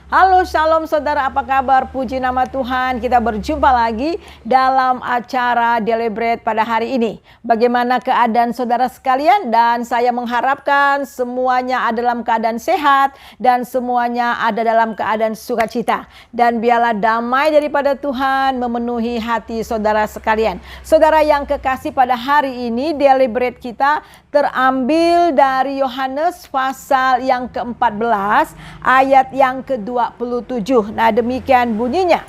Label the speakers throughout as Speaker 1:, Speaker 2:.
Speaker 1: Halo Shalom saudara, apa kabar? Puji nama Tuhan, kita berjumpa lagi dalam acara Deliberate pada hari ini. Bagaimana keadaan saudara sekalian? Dan saya mengharapkan semuanya ada dalam keadaan sehat dan semuanya ada dalam keadaan sukacita. Dan biarlah damai daripada Tuhan memenuhi hati saudara sekalian. Saudara yang kekasih, pada hari ini Deliberate kita terambil dari Yohanes pasal yang ke-14 ayat yang ke-27. Nah, demikian bunyinya.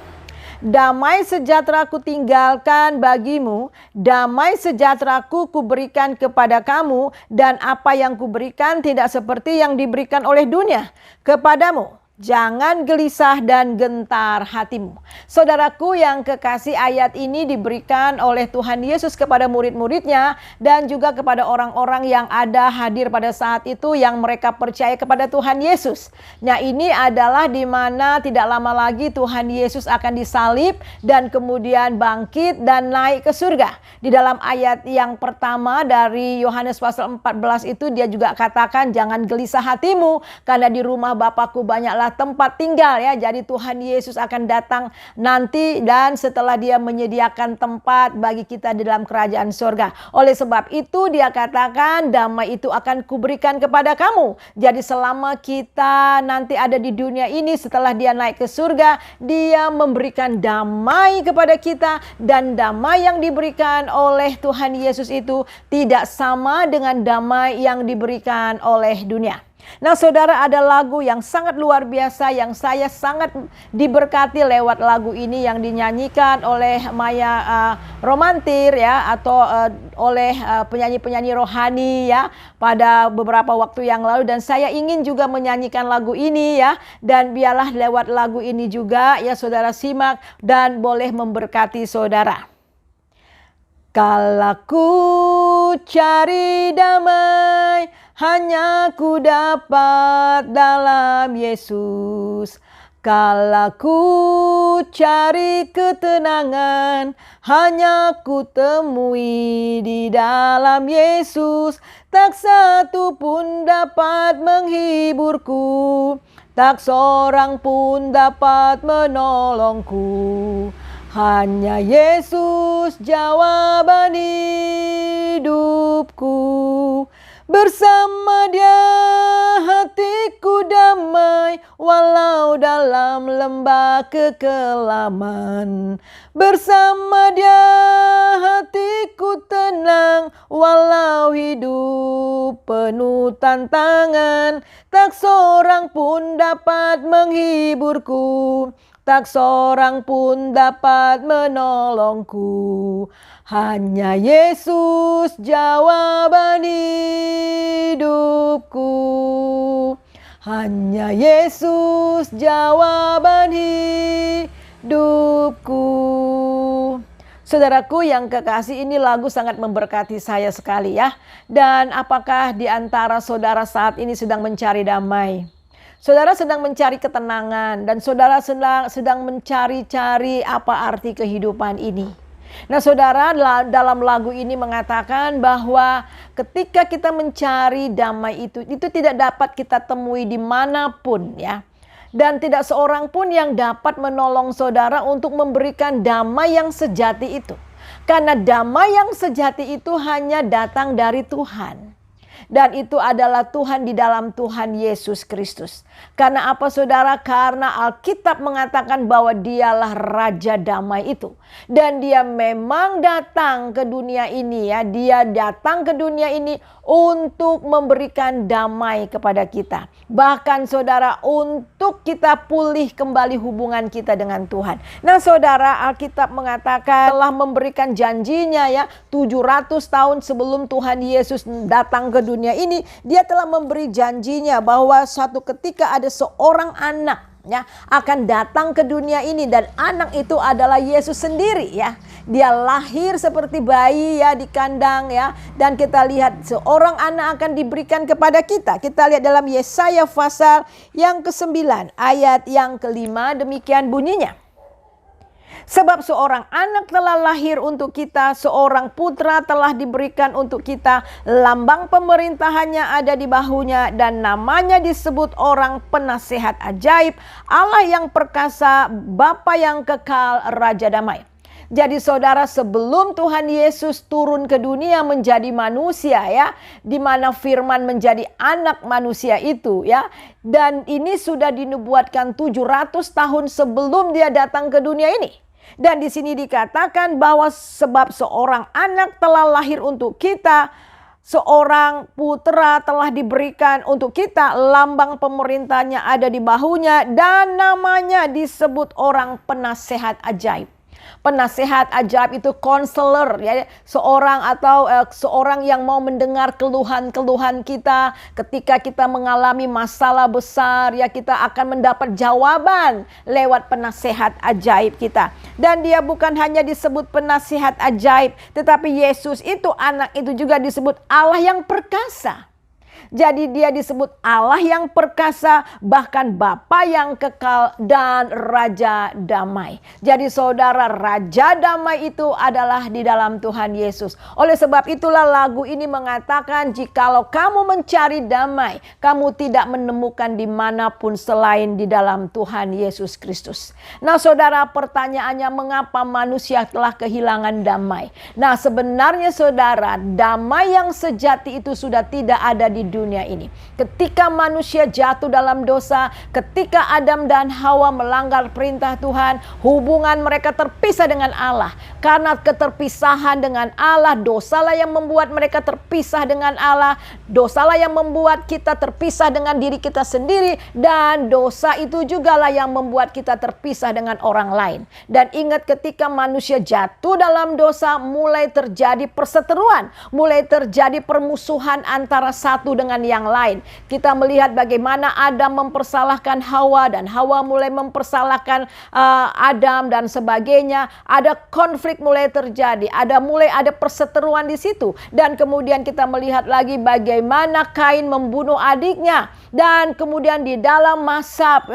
Speaker 1: Damai sejahtera ku tinggalkan bagimu, damai sejahtera-Ku kuberikan kepada kamu, dan apa yang kuberikan tidak seperti yang diberikan oleh dunia kepadamu. Jangan gelisah dan gentar hatimu. Saudaraku yang kekasih, ayat ini diberikan oleh Tuhan Yesus kepada murid-muridnya dan juga kepada orang-orang yang ada hadir pada saat itu yang mereka percaya kepada Tuhan Yesus. Nah, ini adalah di mana tidak lama lagi Tuhan Yesus akan disalib dan kemudian bangkit dan naik ke surga. Di dalam ayat yang pertama dari Yohanes pasal 14 itu dia juga katakan, jangan gelisah hatimu karena di rumah Bapakku banyaklah tempat tinggal ya. Jadi Tuhan Yesus akan datang nanti dan setelah dia menyediakan tempat bagi kita di dalam kerajaan surga. Oleh sebab itu dia katakan, damai itu akan kuberikan kepada kamu. Jadi selama kita nanti ada di dunia ini, setelah dia naik ke surga, dia memberikan damai kepada kita, dan damai yang diberikan oleh Tuhan Yesus itu tidak sama dengan damai yang diberikan oleh dunia. Nah saudara, ada lagu yang sangat luar biasa yang saya sangat diberkati lewat lagu ini yang dinyanyikan oleh Maya Romantir ya, atau oleh penyanyi-penyanyi rohani ya pada beberapa waktu yang lalu, dan saya ingin juga menyanyikan lagu ini ya, dan biarlah lewat lagu ini juga ya saudara simak dan boleh memberkati saudara. Kala ku cari damai, hanya ku dapat dalam Yesus. Kala ku cari ketenangan, hanya ku temui di dalam Yesus. Tak satu pun dapat menghiburku, tak seorang pun dapat menolongku. Hanya Yesus jawaban hidupku. Bersama Dia hatiku damai, walau dalam lembah kekelaman. Bersama Dia hatiku tenang, walau hidup penuh tantangan. Tak seorang pun dapat menghiburku, tak seorang pun dapat menolongku. Hanya Yesus jawaban hidupku. Hanya Yesus jawaban hidupku. Saudaraku yang kekasih, ini lagu sangat memberkati saya sekali ya. Dan apakah di antara saudara saat ini sedang mencari damai? Saudara sedang mencari ketenangan, dan saudara sedang mencari-cari apa arti kehidupan ini. Nah saudara, dalam lagu ini mengatakan bahwa ketika kita mencari damai itu tidak dapat kita temui dimanapun ya. Dan tidak seorang pun yang dapat menolong saudara untuk memberikan damai yang sejati itu. Karena damai yang sejati itu hanya datang dari Tuhan. Dan itu adalah Tuhan di dalam Tuhan Yesus Kristus. Karena apa saudara? Karena Alkitab mengatakan bahwa Dialah Raja Damai itu. Dan Dia memang datang ke dunia ini ya. Dia datang ke dunia ini untuk memberikan damai kepada kita. Bahkan saudara, untuk kita pulih kembali hubungan kita dengan Tuhan. Nah saudara, Alkitab mengatakan telah memberikan janjinya ya, 700 tahun sebelum Tuhan Yesus datang ke dunia ini, Dia telah memberi janjinya bahwa suatu ketika ada seorang anak ya akan datang ke dunia ini, dan anak itu adalah Yesus sendiri ya. Dia lahir seperti bayi ya di kandang ya, dan kita lihat seorang anak akan diberikan kepada kita. Kita lihat dalam Yesaya pasal yang ke-9 ayat yang ke-5, demikian bunyinya. Sebab seorang anak telah lahir untuk kita, seorang putra telah diberikan untuk kita, lambang pemerintahannya ada di bahunya, dan namanya disebut orang penasehat ajaib, Allah yang perkasa, Bapa yang kekal, Raja damai. Jadi saudara, sebelum Tuhan Yesus turun ke dunia menjadi manusia ya, di mana firman menjadi anak manusia itu ya, dan ini sudah dinubuatkan 700 tahun sebelum dia datang ke dunia ini. Dan di sini dikatakan bahwa sebab seorang anak telah lahir untuk kita, seorang putra telah diberikan untuk kita, lambang pemerintahnya ada di bahunya, dan namanya disebut orang penasehat ajaib. Penasehat ajaib itu konselor ya, seorang yang mau mendengar keluhan-keluhan kita ketika kita mengalami masalah besar ya, kita akan mendapat jawaban lewat penasehat ajaib kita. Dan dia bukan hanya disebut penasehat ajaib, tetapi Yesus itu, anak itu juga disebut Allah yang perkasa. Jadi dia disebut Allah yang perkasa, bahkan Bapa yang kekal, dan Raja damai. Jadi saudara, Raja damai itu adalah di dalam Tuhan Yesus. Oleh sebab itulah lagu ini mengatakan, jikalau kamu mencari damai, kamu tidak menemukan dimanapun selain di dalam Tuhan Yesus Kristus. Nah saudara, pertanyaannya, mengapa manusia telah kehilangan damai? Nah sebenarnya saudara, damai yang sejati itu sudah tidak ada di dunia ini. Ketika manusia jatuh dalam dosa, ketika Adam dan Hawa melanggar perintah Tuhan, hubungan mereka terpisah dengan Allah. Karena keterpisahan dengan Allah, dosalah yang membuat mereka terpisah dengan Allah. Dosalah yang membuat kita terpisah dengan diri kita sendiri, dan dosa itu jugalah yang membuat kita terpisah dengan orang lain. Dan ingat, ketika manusia jatuh dalam dosa, mulai terjadi perseteruan, mulai terjadi permusuhan antara satu dengan yang lain. Kita melihat bagaimana Adam mempersalahkan Hawa, dan Hawa mulai mempersalahkan Adam dan sebagainya. Ada konflik mulai terjadi, mulai ada perseteruan di situ. Dan kemudian kita melihat lagi bagaimana Kain membunuh adiknya. Dan kemudian di dalam masa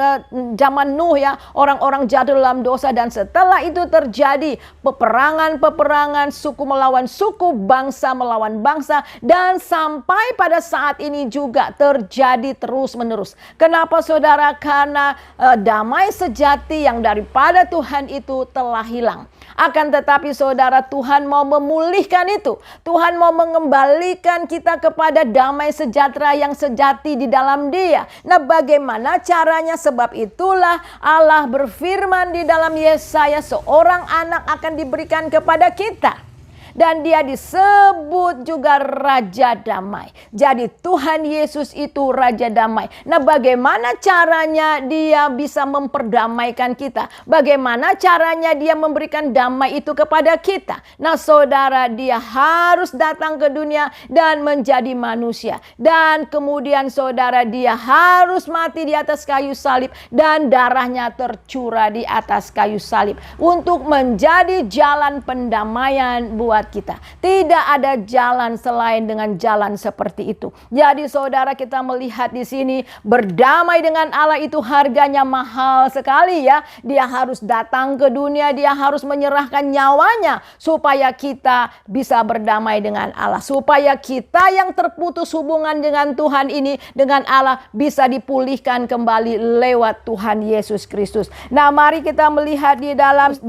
Speaker 1: zaman Nuh ya, orang-orang jatuh dalam dosa, dan setelah itu terjadi peperangan, suku melawan suku, bangsa melawan bangsa, dan sampai pada saat ini juga terjadi terus-menerus. Kenapa saudara? Karena damai sejati yang daripada Tuhan itu telah hilang. Akan tetapi saudara, Tuhan mau memulihkan itu. Tuhan mau mengembalikan kita kepada damai sejahtera yang sejati di dalam Dia. Nah, bagaimana caranya? Sebab itulah Allah berfirman di dalam Yesaya, seorang anak akan diberikan kepada kita. Dan dia disebut juga Raja Damai. Jadi Tuhan Yesus itu Raja Damai. Nah, bagaimana caranya dia bisa memperdamaikan kita? Bagaimana caranya dia memberikan damai itu kepada kita? Nah saudara, dia harus datang ke dunia dan menjadi manusia. Dan kemudian saudara, dia harus mati di atas kayu salib, dan darahnya tercurah di atas kayu salib untuk menjadi jalan pendamaian buat kita. Tidak ada jalan selain dengan jalan seperti itu. Jadi saudara, kita melihat di sini berdamai dengan Allah itu harganya mahal sekali ya. Dia harus datang ke dunia, dia harus menyerahkan nyawanya supaya kita bisa berdamai dengan Allah, supaya kita yang terputus hubungan dengan Tuhan ini, dengan Allah, bisa dipulihkan kembali lewat Tuhan Yesus Kristus. Nah, mari kita melihat di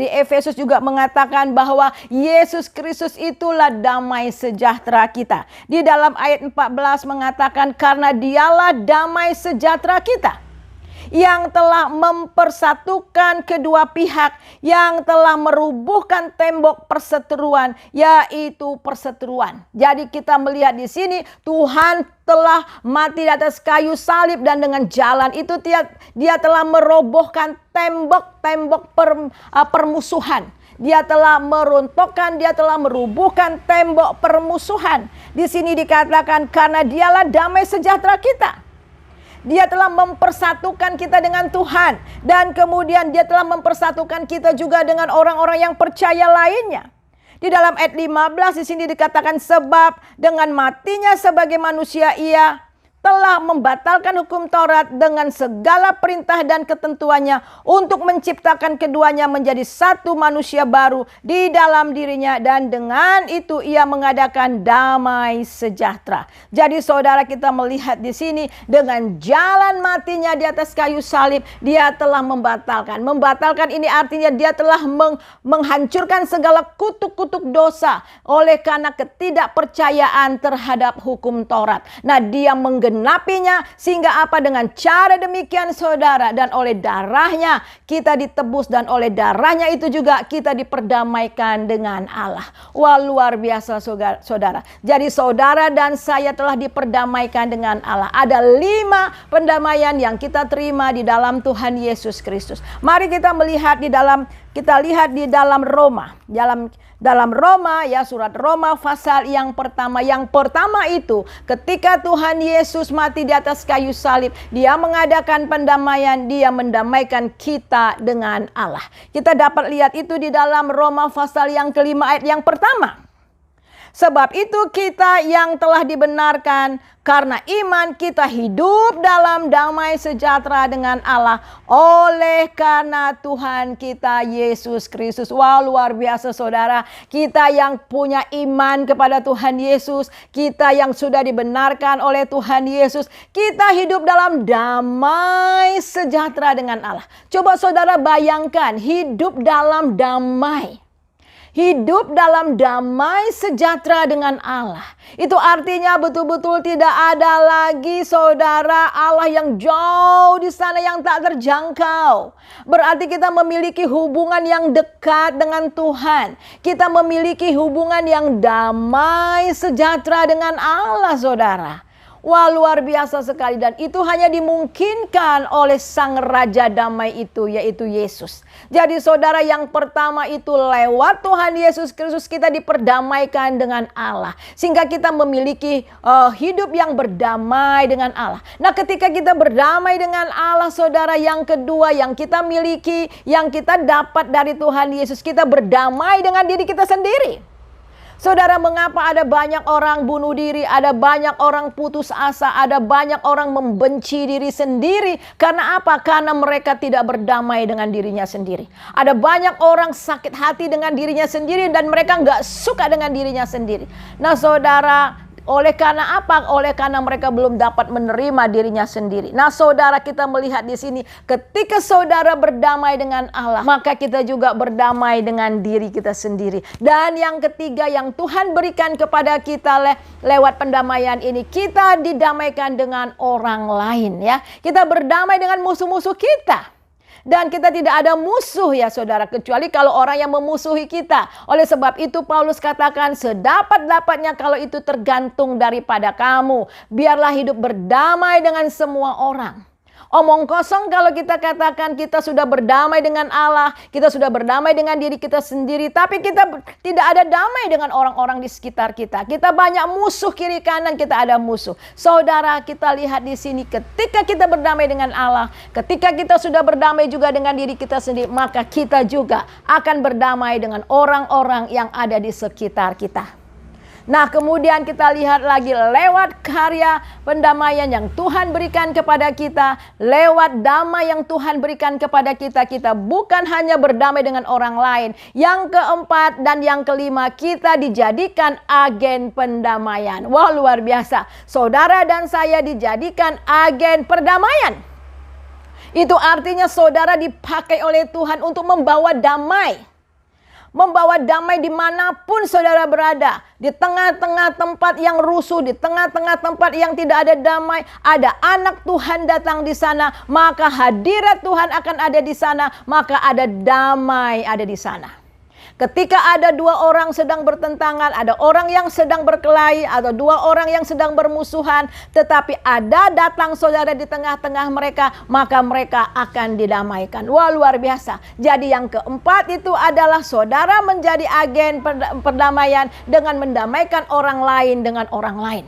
Speaker 1: Efesus juga mengatakan bahwa Yesus Kristus itulah damai sejahtera kita. Di dalam ayat 14 mengatakan, karena dialah damai sejahtera kita, yang telah mempersatukan kedua pihak, yang telah merubuhkan tembok perseteruan, yaitu perseteruan. Jadi kita melihat di sini Tuhan telah mati di atas kayu salib, dan dengan jalan itu dia telah merobohkan tembok-tembok permusuhan. Dia telah meruntuhkan, dia telah merubuhkan tembok permusuhan. Di sini dikatakan karena dialah damai sejahtera kita. Dia telah mempersatukan kita dengan Tuhan, dan kemudian dia telah mempersatukan kita juga dengan orang-orang yang percaya lainnya. Di dalam ayat 15 di sini dikatakan, sebab dengan matinya sebagai manusia ia telah membatalkan hukum Taurat dengan segala perintah dan ketentuannya untuk menciptakan keduanya menjadi satu manusia baru di dalam dirinya, dan dengan itu ia mengadakan damai sejahtera. Jadi saudara, kita melihat di sini dengan jalan matinya di atas kayu salib, dia telah membatalkan. Membatalkan ini artinya dia telah menghancurkan segala kutuk-kutuk dosa oleh karena ketidakpercayaan terhadap hukum Taurat. Nah, dia menggenapinya sehingga apa? Dengan cara demikian saudara, dan oleh darahnya kita ditebus, dan oleh darahnya itu juga kita diperdamaikan dengan Allah. Wah, luar biasa saudara. Jadi saudara dan saya telah diperdamaikan dengan Allah. Ada 5 pendamaian yang kita terima di dalam Tuhan Yesus Kristus. Mari kita melihat lihat di dalam Roma. Dalam Roma, ya, surat Roma pasal yang pertama. Yang pertama itu ketika Tuhan Yesus mati di atas kayu salib, dia mengadakan pendamaian, dia mendamaikan kita dengan Allah. Kita dapat lihat itu di dalam Roma pasal yang kelima ayat yang pertama. Sebab itu kita yang telah dibenarkan karena iman, kita hidup dalam damai sejahtera dengan Allah oleh karena Tuhan kita Yesus Kristus. Wah, luar biasa saudara. Kita yang punya iman kepada Tuhan Yesus, kita yang sudah dibenarkan oleh Tuhan Yesus, kita hidup dalam damai sejahtera dengan Allah. Coba saudara bayangkan, hidup dalam damai. Hidup dalam damai sejahtera dengan Allah. Itu artinya betul-betul tidak ada lagi saudara Allah yang jauh di sana yang tak terjangkau. Berarti kita memiliki hubungan yang dekat dengan Tuhan. Kita memiliki hubungan yang damai sejahtera dengan Allah saudara. Wah, luar biasa sekali, dan itu hanya dimungkinkan oleh Sang Raja Damai itu, yaitu Yesus. Jadi saudara, yang pertama itu lewat Tuhan Yesus Kristus kita diperdamaikan dengan Allah, sehingga kita memiliki hidup yang berdamai dengan Allah. Nah, ketika kita berdamai dengan Allah saudara, yang kedua yang kita miliki, yang kita dapat dari Tuhan Yesus, kita berdamai dengan diri kita sendiri. Saudara, mengapa ada banyak orang bunuh diri, ada banyak orang putus asa, ada banyak orang membenci diri sendiri? Karena apa? Karena mereka tidak berdamai dengan dirinya sendiri. Ada banyak orang sakit hati dengan dirinya sendiri dan mereka nggak suka dengan dirinya sendiri. Nah saudara, oleh karena apa? Oleh karena mereka belum dapat menerima dirinya sendiri. Nah saudara, kita melihat di sini ketika saudara berdamai dengan Allah, maka kita juga berdamai dengan diri kita sendiri. Dan yang ketiga yang Tuhan berikan kepada kita lewat pendamaian ini, kita didamaikan dengan orang lain, ya. Kita berdamai dengan musuh-musuh kita. Dan kita tidak ada musuh ya saudara, kecuali kalau orang yang memusuhi kita. Oleh sebab itu Paulus katakan, sedapat-dapatnya kalau itu tergantung daripada kamu, biarlah hidup berdamai dengan semua orang. Omong kosong kalau kita katakan kita sudah berdamai dengan Allah, kita sudah berdamai dengan diri kita sendiri, tapi kita tidak ada damai dengan orang-orang di sekitar kita. Kita banyak musuh kiri kanan, kita ada musuh. Saudara, kita lihat di sini ketika kita berdamai dengan Allah, ketika kita sudah berdamai juga dengan diri kita sendiri, maka kita juga akan berdamai dengan orang-orang yang ada di sekitar kita. Nah, kemudian kita lihat lagi lewat karya pendamaian yang Tuhan berikan kepada kita, lewat damai yang Tuhan berikan kepada kita, kita bukan hanya berdamai dengan orang lain. Yang keempat dan yang kelima, kita dijadikan agen pendamaian. Wah, luar biasa. Saudara dan saya dijadikan agen perdamaian. Itu artinya saudara dipakai oleh Tuhan untuk membawa damai. Membawa damai dimanapun saudara berada. Di tengah-tengah tempat yang rusuh, di tengah-tengah tempat yang tidak ada damai, ada anak Tuhan datang di sana, maka hadirat Tuhan akan ada di sana, maka ada damai ada di sana. Ketika ada dua orang sedang bertentangan, ada orang yang sedang berkelahi, atau dua orang yang sedang bermusuhan, tetapi ada datang saudara di tengah-tengah mereka, maka mereka akan didamaikan. Wah, luar biasa. Jadi yang keempat itu adalah saudara menjadi agen perdamaian dengan mendamaikan orang lain dengan orang lain.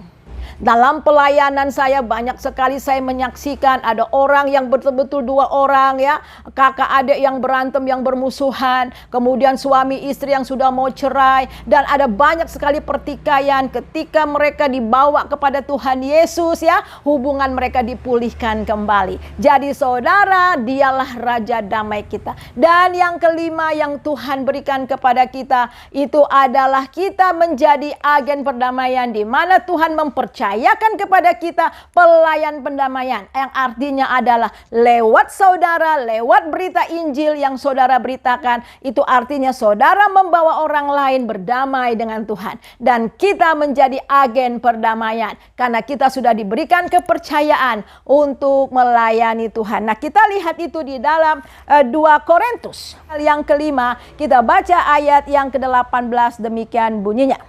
Speaker 1: Dalam pelayanan saya banyak sekali saya menyaksikan ada orang yang betul-betul dua orang ya, kakak adik yang berantem, yang bermusuhan, kemudian suami istri yang sudah mau cerai, dan ada banyak sekali pertikaian. Ketika mereka dibawa kepada Tuhan Yesus ya, hubungan mereka dipulihkan kembali. Jadi saudara, dialah Raja damai kita. Dan yang kelima yang Tuhan berikan kepada kita itu adalah kita menjadi agen perdamaian, di mana Tuhan mempercayakan kepada kita pelayan pendamaian, yang artinya adalah lewat saudara, lewat berita Injil yang saudara beritakan, itu artinya saudara membawa orang lain berdamai dengan Tuhan, dan kita menjadi agen perdamaian karena kita sudah diberikan kepercayaan untuk melayani Tuhan. Nah, kita lihat itu di dalam 2 Korintus yang kelima, kita baca ayat yang ke-18, demikian bunyinya.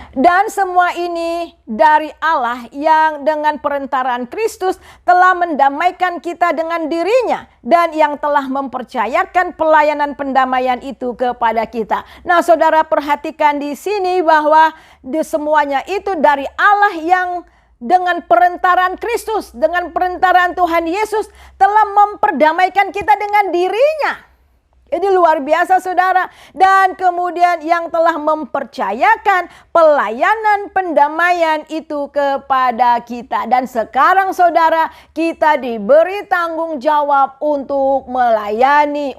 Speaker 1: Dan semua ini dari Allah yang dengan perantaraan Kristus telah mendamaikan kita dengan dirinya, dan yang telah mempercayakan pelayanan pendamaian itu kepada kita. Nah, saudara perhatikan di sini bahwa semuanya itu dari Allah yang dengan perantaraan Kristus, dengan perantaraan Tuhan Yesus telah memperdamaikan kita dengan dirinya. Ini luar biasa saudara. Dan kemudian yang telah mempercayakan pelayanan pendamaian itu kepada kita. Dan sekarang saudara, kita diberi tanggung jawab untuk melayani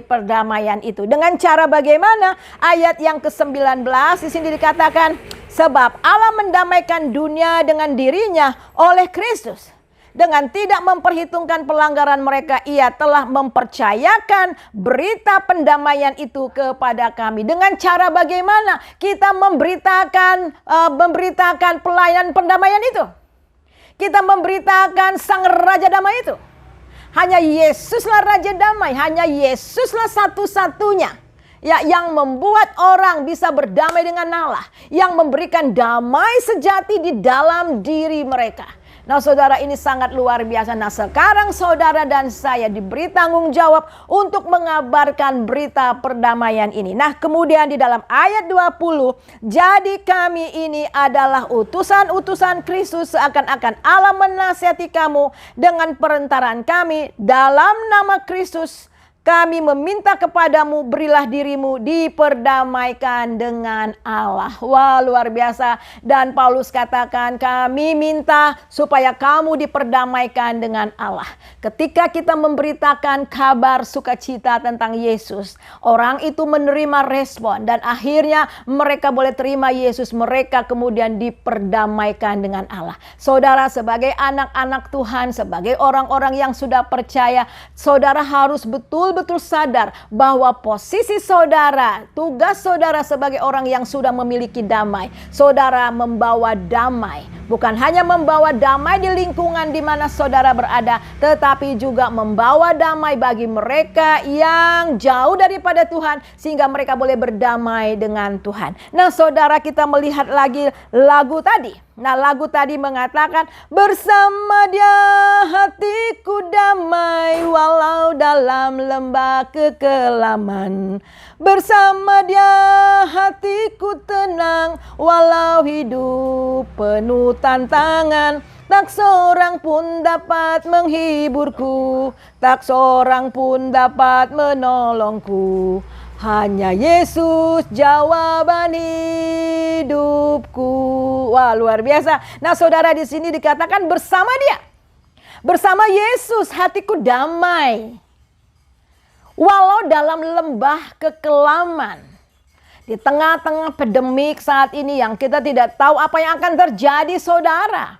Speaker 1: perdamaian itu. Dengan cara bagaimana? Ayat yang ke-19 di sini dikatakan, sebab Allah mendamaikan dunia dengan dirinya oleh Kristus. Dengan tidak memperhitungkan pelanggaran mereka, ia telah mempercayakan berita pendamaian itu kepada kami. Dengan cara bagaimana kita memberitakan pelayanan pendamaian itu? Kita memberitakan Sang Raja Damai itu. Hanya Yesuslah Raja Damai, hanya Yesuslah satu-satunya ya, yang membuat orang bisa berdamai dengan Allah, yang memberikan damai sejati di dalam diri mereka. Nah saudara, ini sangat luar biasa. Nah sekarang saudara dan saya diberi tanggung jawab untuk mengabarkan berita perdamaian ini. Nah kemudian di dalam ayat 20, jadi kami ini adalah utusan-utusan Kristus, seakan-akan Allah menasihati kamu dengan perantaraan kami. Dalam nama Kristus kami meminta kepadamu, berilah dirimu diperdamaikan dengan Allah. Wah, luar biasa. Dan Paulus katakan, kami minta supaya kamu diperdamaikan dengan Allah. Ketika kita memberitakan kabar sukacita tentang Yesus, orang itu menerima respon, dan akhirnya mereka boleh terima Yesus. Mereka kemudian diperdamaikan dengan Allah. Saudara, sebagai anak-anak Tuhan, sebagai orang-orang yang sudah percaya, saudara harus betul-betul sadar bahwa posisi saudara, tugas saudara sebagai orang yang sudah memiliki damai. Saudara membawa damai, bukan hanya membawa damai di lingkungan di mana saudara berada, tetapi juga membawa damai bagi mereka yang jauh daripada Tuhan, sehingga mereka boleh berdamai dengan Tuhan. Nah saudara, kita melihat lagi lagu tadi. Nah lagu tadi mengatakan, bersama Dia hatiku damai walau dalam lembah kekelaman. Bersama Dia hatiku tenang walau hidup penuh tantangan. Tak seorang pun dapat menghiburku, tak seorang pun dapat menolongku. Hanya Yesus jawaban hidupku. Wah, luar biasa. Nah, saudara, di sini dikatakan bersama Dia. Bersama Yesus hatiku damai. Walau dalam lembah kekelaman. Di tengah-tengah pandemik saat ini yang kita tidak tahu apa yang akan terjadi, saudara.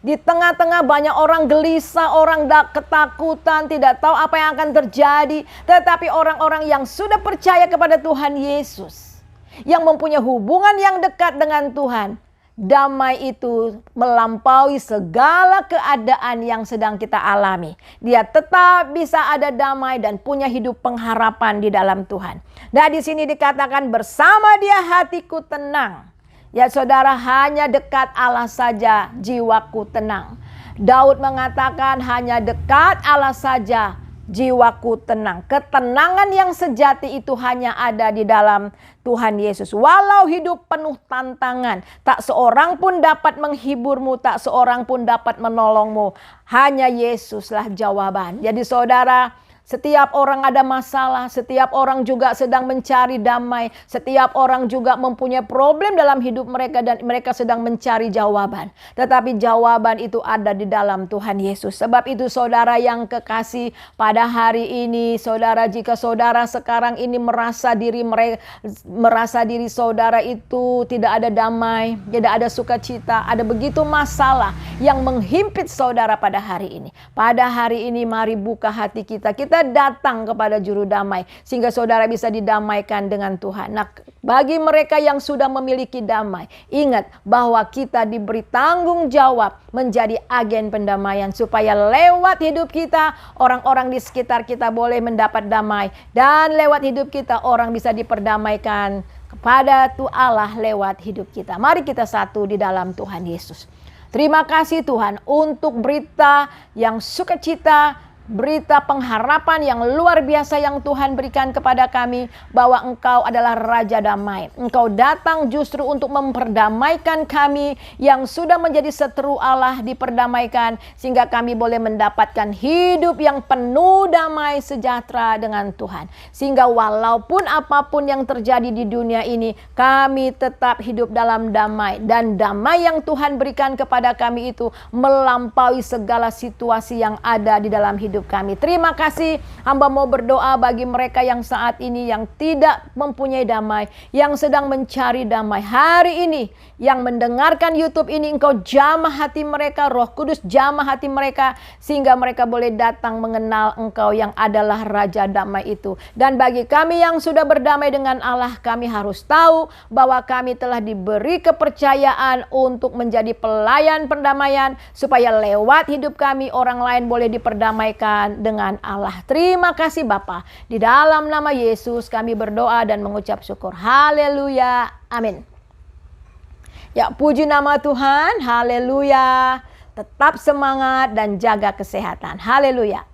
Speaker 1: Di tengah-tengah banyak orang gelisah, orang ketakutan, tidak tahu apa yang akan terjadi. Tetapi orang-orang yang sudah percaya kepada Tuhan Yesus, yang mempunyai hubungan yang dekat dengan Tuhan, damai itu melampaui segala keadaan yang sedang kita alami. Dia tetap bisa ada damai dan punya hidup pengharapan di dalam Tuhan. Dan di sini dikatakan bersama Dia hatiku tenang. Ya saudara, hanya dekat Allah saja jiwaku tenang. Daud mengatakan hanya dekat Allah saja jiwaku tenang. Ketenangan yang sejati itu hanya ada di dalam Tuhan Yesus. Walau hidup penuh tantangan, tak seorang pun dapat menghiburmu, tak seorang pun dapat menolongmu. Hanya Yesuslah jawaban. Jadi saudara, setiap orang ada masalah, setiap orang juga sedang mencari damai, setiap orang juga mempunyai problem dalam hidup mereka dan mereka sedang mencari jawaban. Tetapi jawaban itu ada di dalam Tuhan Yesus. Sebab itu saudara yang kekasih, pada hari ini saudara, jika saudara sekarang ini merasa diri saudara itu tidak ada damai, tidak ada sukacita, ada begitu masalah yang menghimpit saudara pada hari ini. Pada hari ini mari buka hati kita datang kepada juru damai sehingga saudara bisa didamaikan dengan Tuhan. Nah, bagi mereka yang sudah memiliki damai, ingat bahwa kita diberi tanggung jawab menjadi agen pendamaian supaya lewat hidup kita orang-orang di sekitar kita boleh mendapat damai, dan lewat hidup kita orang bisa diperdamaikan kepada Allah lewat hidup kita. Mari kita satu di dalam Tuhan Yesus. Terima kasih Tuhan untuk berita yang sukacita, berita pengharapan yang luar biasa yang Tuhan berikan kepada kami, bahwa Engkau adalah Raja Damai. Engkau datang justru untuk memperdamaikan kami yang sudah menjadi seteru Allah, diperdamaikan sehingga kami boleh mendapatkan hidup yang penuh damai sejahtera dengan Tuhan. Sehingga walaupun apapun yang terjadi di dunia ini, kami tetap hidup dalam damai, dan damai yang Tuhan berikan kepada kami itu melampaui segala situasi yang ada di dalam hidup kami. Terima kasih. Hamba mau berdoa bagi mereka yang saat ini yang tidak mempunyai damai, yang sedang mencari damai. Hari ini yang mendengarkan YouTube ini, Engkau jamah hati mereka, Roh Kudus jamah hati mereka sehingga mereka boleh datang mengenal Engkau yang adalah Raja Damai itu. Dan bagi kami yang sudah berdamai dengan Allah, kami harus tahu bahwa kami telah diberi kepercayaan untuk menjadi pelayan perdamaian supaya lewat hidup kami orang lain boleh diperdamaikan dengan Allah. Terima kasih Bapa. Di dalam nama Yesus kami berdoa dan mengucap syukur. Haleluya. Amin. Ya, puji nama Tuhan. Haleluya. Tetap semangat dan jaga kesehatan. Haleluya.